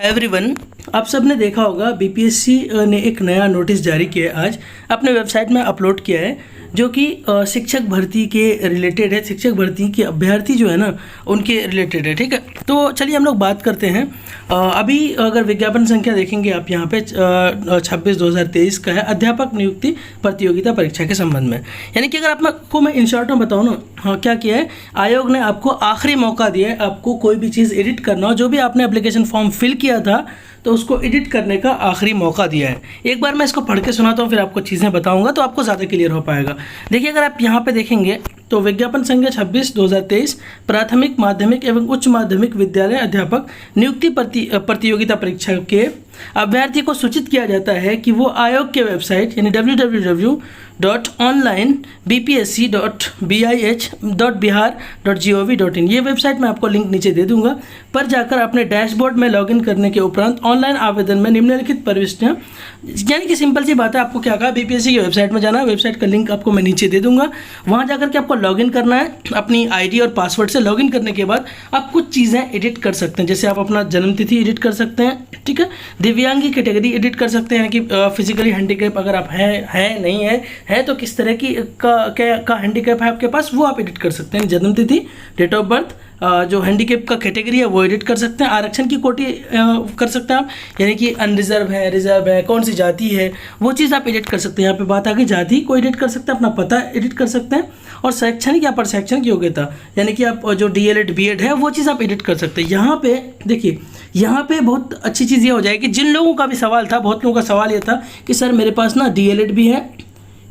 Everyone, आप सब ने देखा होगा बीपीएससी ने एक नया नोटिस जारी किया है, आज अपने वेबसाइट में अपलोड किया है, जो कि शिक्षक भर्ती के रिलेटेड है। शिक्षक भर्ती के अभ्यर्थी जो है ना, उनके रिलेटेड है। ठीक है, तो चलिए हम लोग बात करते हैं। अभी अगर विज्ञापन संख्या देखेंगे आप यहाँ पे 26/2023 का है, अध्यापक नियुक्ति प्रतियोगिता परीक्षा के संबंध में। यानी कि अगर आपको मैं इन शॉर्ट में बताऊँ ना, हाँ क्या किया है, आयोग ने आपको आखिरी मौका दिया है। आपको कोई भी चीज़ एडिट करना हो, जो भी आपने एप्लीकेशन फॉर्म फिल किया था, तो उसको एडिट करने का आखिरी मौका दिया है। एक बार मैं इसको पढ़ के सुनाता हूँ, फिर आपको चीज़ें बताऊंगा, तो आपको ज़्यादा क्लियर हो पाएगा। देखिए, अगर आप यहाँ पे देखेंगे तो विज्ञापन संख्या 26/2023 प्राथमिक, माध्यमिक एवं उच्च माध्यमिक विद्यालय अध्यापक नियुक्ति प्रतियोगिता परीक्षा के अभ्यर्थी को सूचित किया जाता है कि वो आयोग के वेबसाइट यानी www.online.bpsc.bih.bihar.gov.in ये वेबसाइट मैं आपको लिंक नीचे दे दूंगा, पर जाकर अपने डैशबोर्ड में लॉगिन करने के उपरांत ऑनलाइन आवेदन में निम्नलिखित प्रविष्टियाँ, यानी कि सिंपल सी बात है, आपको क्या कहा, बीपीएससी की वेबसाइट में जाना है। वेबसाइट का लिंक आपको मैं नीचे दे दूंगा, वहाँ जाकर के आपको लॉगिन करना है। अपनी आईडी और पासवर्ड से लॉगिन करने के बाद आप कुछ चीज़ें एडिट कर सकते हैं, जैसे आप अपना जन्मतिथि एडिट कर सकते हैं, ठीक है, दिव्यांगी कैटेगरी एडिट कर सकते हैं, कि फिजिकली हैंडीकैप अगर आप है नहीं है तो किस तरह की का हैंडीकैप है आपके पास, वो आप एडिट कर सकते हैं। जन्मतिथि, डेट ऑफ बर्थ, जो हैंडीकैप का कैटेगरी है वो एडिट कर सकते हैं। आरक्षण की कोटि कर सकते हैं आप, यानी कि अनरिजर्व है, रिजर्व है, कौन सी जाति है, वो चीज़ आप एडिट कर सकते हैं। यहाँ पे बात आ गई, जाति को एडिट कर सकते हैं, अपना पता एडिट कर सकते हैं, और शैक्षणिक या प्रशैक्षणिक योग्यता, यानी कि आप जो डीएलएड बीएड है वो चीज़ आप एडिट कर सकते हैं। यहाँ पे देखिए, यहाँ पे बहुत अच्छी चीज़ ये हो जाएगी, जिन लोगों का भी सवाल था, बहुत लोगों का सवाल ये था कि सर मेरे पास ना डीएलएड भी है,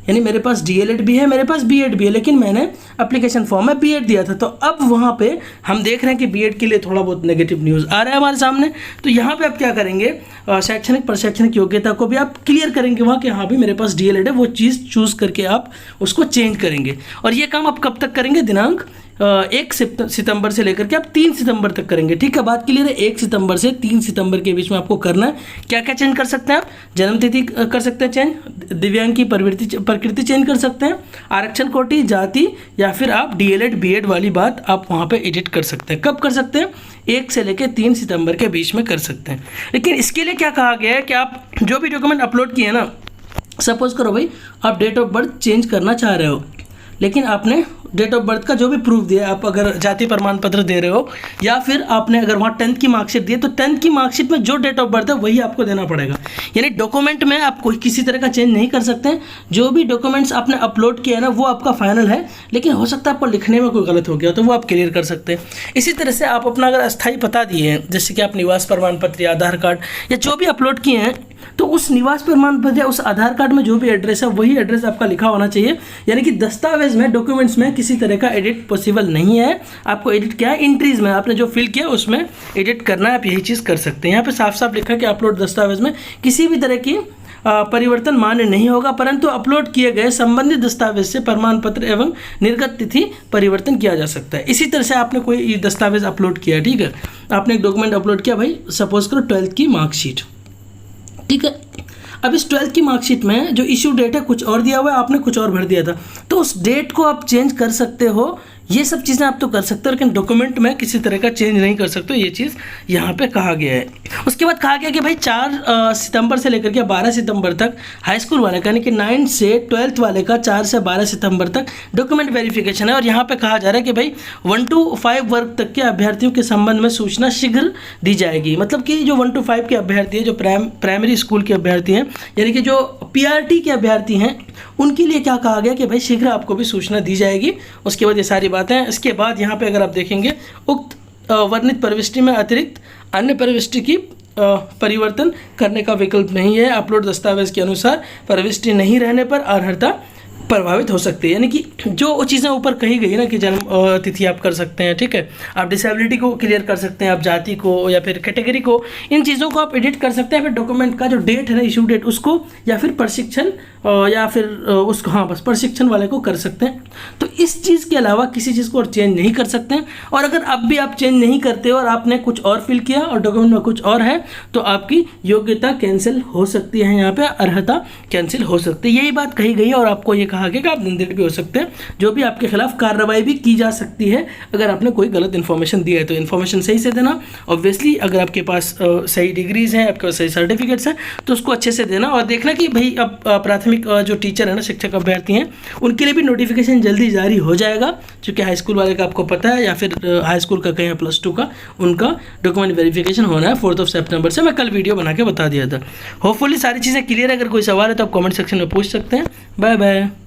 यानी मेरे पास डीएलएड भी है, मेरे पास बीएड भी है, लेकिन मैंने एप्लीकेशन फॉर्म में बीएड दिया था। तो अब वहाँ पे हम देख रहे हैं कि बीएड के लिए थोड़ा बहुत नेगेटिव न्यूज़ आ रहा है हमारे सामने। तो यहाँ पे आप क्या करेंगे, शैक्षणिक प्रशैक्षणिक योग्यता को भी आप क्लियर करेंगे वहाँ कि हाँ भी मेरे पास डीएलएड है, वो चीज़ चूज़ करके आप उसको चेंज करेंगे। और ये काम आप कब तक करेंगे, दिनांक 1 सितंबर से लेकर के आप 3 सितंबर तक करेंगे। ठीक है, बात क्लियर है। 1 सितंबर से 3 सितंबर के बीच में आपको करना है। क्या क्या चेंज कर सकते हैं आप, जन्मतिथि कर सकते हैं चेंज, दिव्यांग की प्रकृति चेंज कर सकते हैं, आरक्षण कोटि, जाति, या फिर आप डीएलएड बीएड वाली बात आप वहाँ पे एडिट कर सकते हैं। कब कर सकते हैं, 1 से लेकर 3 सितंबर के बीच में कर सकते हैं। लेकिन इसके लिए क्या कहा गया है कि आप जो भी डॉक्यूमेंट अपलोड किए ना, सपोज करो भाई आप डेट ऑफ बर्थ चेंज करना चाह रहे हो, लेकिन आपने डेट ऑफ बर्थ का जो भी प्रूफ दिया है, आप अगर जाति प्रमाण पत्र दे रहे हो, या फिर आपने अगर वहाँ 10th की मार्कशीट दी है, तो 10th की मार्कशीट में जो डेट ऑफ बर्थ है वही आपको देना पड़ेगा। यानी डॉक्यूमेंट में आप कोई किसी तरह का चेंज नहीं कर सकते। जो भी डॉक्यूमेंट्स आपने अपलोड किया है ना, वो आपका फाइनल है, लेकिन हो सकता है आपको लिखने में कोई गलत हो गया, तो वो आप क्लियर कर सकते हैं। इसी तरह से आप अपना अगर अस्थायी पता दिए हैं, जैसे कि आप निवास प्रमाण पत्र या आधार कार्ड या जो भी अपलोड किए हैं, तो उस निवास प्रमाण पत्र या उस आधार कार्ड में जो भी एड्रेस है वही एड्रेस आपका लिखा होना चाहिए। यानी कि दस्तावेज में, डॉक्यूमेंट्स में किसी तरह का एडिट पॉसिबल नहीं है। आपको एडिट क्या है, एंट्रीज में आपने जो फिल किया उसमें एडिट करना है, आप यही चीज़ कर सकते हैं। यहाँ पे साफ साफ लिखा है कि अपलोड दस्तावेज में किसी भी तरह की परिवर्तन मान्य नहीं होगा, परंतु अपलोड किए गए संबंधित दस्तावेज से प्रमाण पत्र एवं निर्गत तिथि परिवर्तन किया जा सकता है। इसी तरह से आपने कोई दस्तावेज अपलोड किया, ठीक है, आपने एक डॉक्यूमेंट अपलोड किया, भाई सपोज करो 12th की मार्कशीट, ठीक है। अब इस 12th की मार्कशीट में जो इशू डेट है कुछ और दिया हुआ है, आपने कुछ और भर दिया था, तो उस डेट को आप चेंज कर सकते हो। ये सब चीज़ें आप तो कर सकते हो, लेकिन डॉक्यूमेंट में किसी तरह का चेंज नहीं कर सकते। ये चीज़ यहाँ पे कहा गया है। उसके बाद कहा गया कि भाई 4 सितंबर से लेकर के 12 सितंबर तक हाई स्कूल वाले का, यानी कि 9th से 12th वाले का 4 से 12 सितंबर तक डॉक्यूमेंट वेरिफिकेशन है। और यहाँ पे कहा जा रहा है कि भाई 1 to 5 वर्ग तक के अभ्यर्थियों के संबंध में सूचना शीघ्र दी जाएगी। मतलब कि जो 1 to 5 के अभ्यर्थी हैं, जो प्राइमरी स्कूल के अभ्यर्थी हैं, यानी कि जो पीआरटी के अभ्यर्थी हैं, उनके लिए क्या कहा गया कि भाई शीघ्र आपको भी सूचना दी जाएगी। उसके बाद ये सारी बातें हैं। इसके बाद यहाँ पे अगर आप देखेंगे, उक्त वर्णित प्रविष्टि में अतिरिक्त अन्य प्रविष्टि की परिवर्तन करने का विकल्प नहीं है। अपलोड दस्तावेज के अनुसार प्रविष्टि नहीं रहने पर अर्हता प्रभावित हो सकती है। यानी कि जो चीज़ें ऊपर कही गई ना कि जन्म तिथि आप कर सकते हैं, ठीक है, आप डिसेबिलिटी को क्लियर कर सकते हैं, आप जाति को या फिर कैटेगरी को, इन चीज़ों को आप एडिट कर सकते हैं। फिर डॉक्यूमेंट का जो डेट है ना, इशू डेट, उसको या फिर प्रशिक्षण या फिर उसको, हाँ बस प्रशिक्षण वाले को कर सकते हैं। तो इस चीज़ के अलावा किसी चीज़ को और चेंज नहीं कर सकते हैं। और अगर अब भी आप चेंज नहीं करते हो और आपने कुछ और फिल किया और डॉक्यूमेंट में कुछ और है, तो आपकी योग्यता कैंसिल हो सकती है, यहाँ पे अर्हता कैंसिल हो सकती है। यही बात कही गई है और आपको ये कहा कहा गया कि आप निंदित भी हो सकते हैं, जो भी आपके खिलाफ कार्रवाई भी की जा सकती है अगर आपने कोई गलत इन्फॉर्मेशन दिया है। तो इन्फॉर्मेशन सही से देना, ऑब्वियसली अगर आपके पास सही डिग्रीज हैं, आपके पास सही सर्टिफिकेट्स हैं, तो उसको अच्छे से देना और देखना कि भाई अब प्राथमिक जो टीचर है ना, शिक्षक अभ्यर्थी हैं, उनके लिए भी नोटिफिकेशन जल्दी जारी हो जाएगा। क्योंकि हाई स्कूल वाले का आपको पता है, या फिर हाई स्कूल का कहीं +2 का, उनका डॉक्यूमेंट वेरिफिकेशन होना है 4 सितंबर से। मैं कल वीडियो बना के बता दिया था। होपफुली सारी चीज़ें क्लियर है। अगर कोई सवाल है तो आप कमेंट सेक्शन में पूछ सकते हैं। Bye bye.